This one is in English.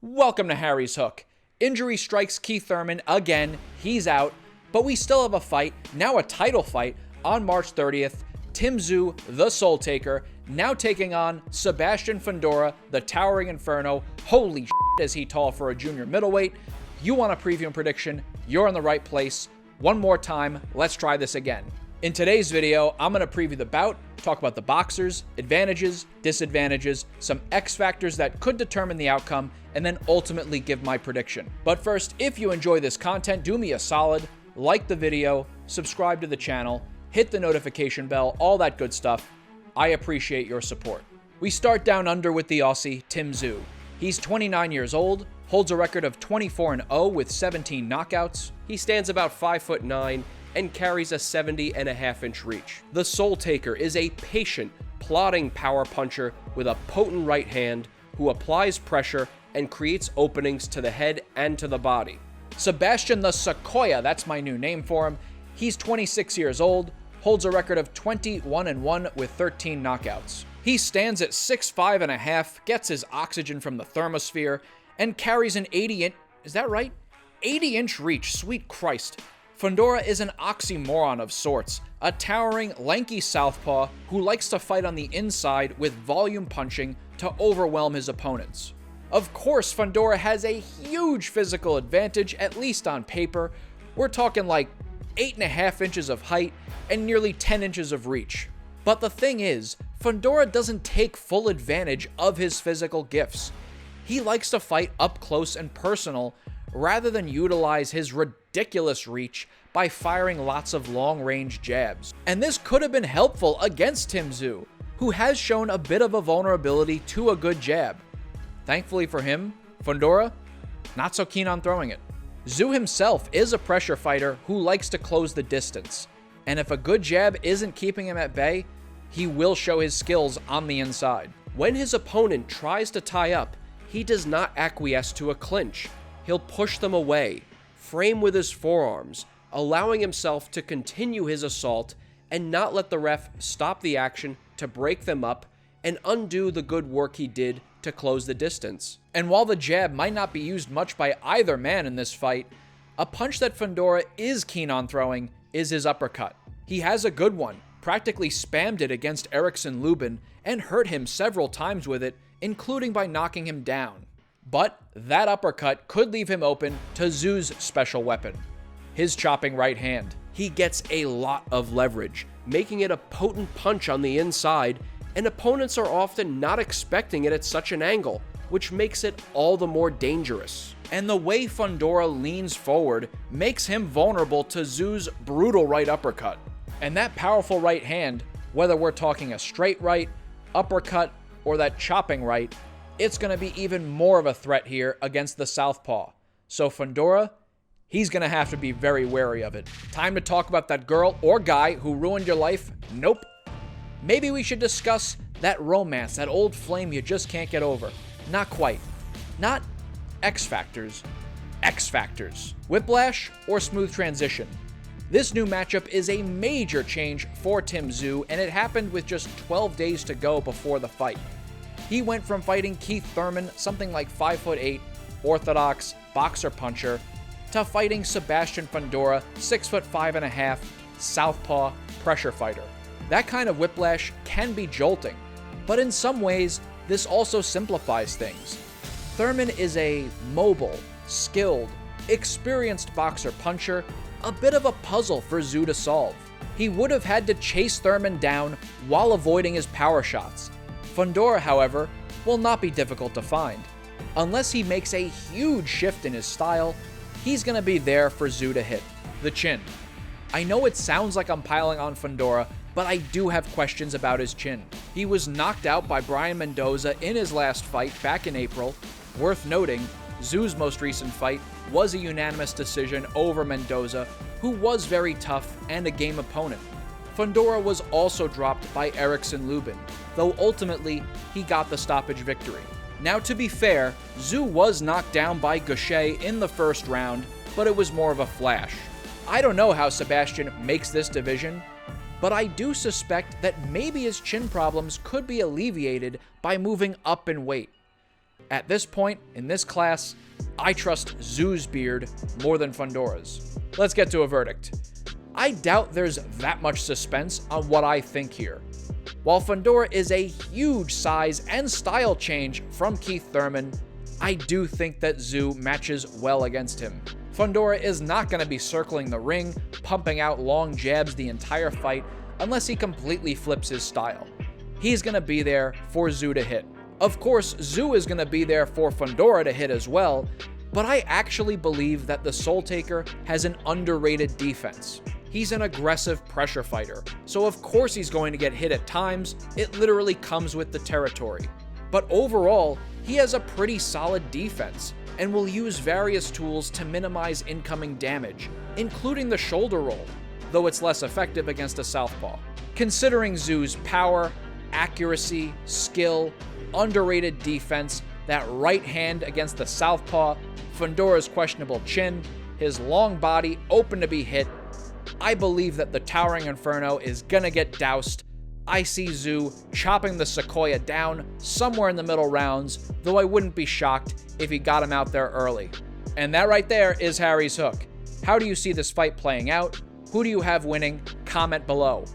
Welcome to Harry's Hook. Injury strikes Keith Thurman again, he's out, but we still have a fight, now a title fight, on March 30th. Tszyu, the Soul Taker, now taking on Sebastian Fundora, the Towering Inferno. Holy shit, is he tall for a junior middleweight. You want a preview and prediction, you're in the right place. One more time, let's try this again. In today's video, I'm going to preview the bout, talk about the boxers, advantages, disadvantages, some X factors that could determine the outcome, and then ultimately give my prediction. But first, if you enjoy this content, do me a solid, like the video, subscribe to the channel, hit the notification bell, all that good stuff. I appreciate your support. We start down under with the Aussie, Tszyu. He's 29 years old, holds a record of 24-0 with 17 knockouts. He stands about 5'9" and carries a 70.5-inch reach. The Soul Taker is a patient, plodding power puncher with a potent right hand who applies pressure and creates openings to the head and to the body. Sebastian the Sequoia, that's my new name for him. He's 26 years old, holds a record of 21-1 with 13 knockouts. He stands at 6'5.5", gets his oxygen from the thermosphere, and carries an 80-inch reach, sweet Christ. Fundora is an oxymoron of sorts, a towering, lanky southpaw who likes to fight on the inside with volume punching to overwhelm his opponents. Of course, Fundora has a huge physical advantage, at least on paper. We're talking like 8.5 inches of height and nearly 10 inches of reach. But the thing is, Fundora doesn't take full advantage of his physical gifts. He likes to fight up close and personal rather than utilize his ridiculous reach by firing lots of long-range jabs. And this could have been helpful against Tszyu, who has shown a bit of a vulnerability to a good jab. Thankfully for him, Fundora, not so keen on throwing it. Tszyu himself is a pressure fighter who likes to close the distance, and if a good jab isn't keeping him at bay, he will show his skills on the inside. When his opponent tries to tie up, he does not acquiesce to a clinch. He'll push them away, frame with his forearms, allowing himself to continue his assault and not let the ref stop the action to break them up and undo the good work he did to close the distance. And while the jab might not be used much by either man in this fight, a punch that Fundora is keen on throwing is his uppercut. He has a good one, practically spammed it against Erickson Lubin and hurt him several times with it, including by knocking him down. But that uppercut could leave him open to Tszyu's special weapon, his chopping right hand. He gets a lot of leverage, making it a potent punch on the inside, and opponents are often not expecting it at such an angle, which makes it all the more dangerous. And the way Fundora leans forward makes him vulnerable to Tszyu's brutal right uppercut. And that powerful right hand, whether we're talking a straight right, uppercut, or that chopping right, it's going to be even more of a threat here against the southpaw. So Fundora, he's going to have to be very wary of it. Time to talk about that girl or guy who ruined your life? Nope. Maybe we should discuss that romance, that old flame you just can't get over. Not quite. Not X factors. X factors. Whiplash or smooth transition. This new matchup is a major change for Tszyu, and it happened with just 12 days to go before the fight. He went from fighting Keith Thurman, something like 5'8", orthodox, boxer puncher, to fighting Sebastian Fundora, 6'5.5", southpaw, pressure fighter. That kind of whiplash can be jolting, but in some ways, this also simplifies things. Thurman is a mobile, skilled, experienced boxer puncher, a bit of a puzzle for Tszyu to solve. He would have had to chase Thurman down while avoiding his power shots. Fundora, however, will not be difficult to find. Unless he makes a huge shift in his style, he's going to be there for Tszyu to hit. The chin. I know it sounds like I'm piling on Fundora, but I do have questions about his chin. He was knocked out by Brian Mendoza in his last fight back in April. Worth noting, Tszyu's most recent fight was a unanimous decision over Mendoza, who was very tough and a game opponent. Fundora was also dropped by Erickson Lubin, though ultimately he got the stoppage victory. Now, to be fair, Tszyu was knocked down by Gaucher in the first round, but it was more of a flash. I don't know how Sebastian makes this division, but I do suspect that maybe his chin problems could be alleviated by moving up in weight. At this point, in this class, I trust Tszyu's beard more than Fundora's. Let's get to a verdict. I doubt there's that much suspense on what I think here. While Fundora is a huge size and style change from Keith Thurman, I do think that Tszyu matches well against him. Fundora is not going to be circling the ring, pumping out long jabs the entire fight unless he completely flips his style. He's going to be there for Tszyu to hit. Of course, Tszyu is going to be there for Fundora to hit as well, but I actually believe that the Soul Taker has an underrated defense. He's an aggressive pressure fighter, so of course he's going to get hit at times. It literally comes with the territory. But overall, he has a pretty solid defense and will use various tools to minimize incoming damage, including the shoulder roll, though it's less effective against a southpaw. Considering Tszyu's power, accuracy, skill, underrated defense, that right hand against the southpaw, Fundora's questionable chin, his long body open to be hit, I believe that the Towering Inferno is gonna get doused. I see Tszyu chopping the Sequoia down somewhere in the middle rounds, though I wouldn't be shocked if he got him out there early. And that right there is Harry's hook. How do you see this fight playing out? Who do you have winning? Comment below.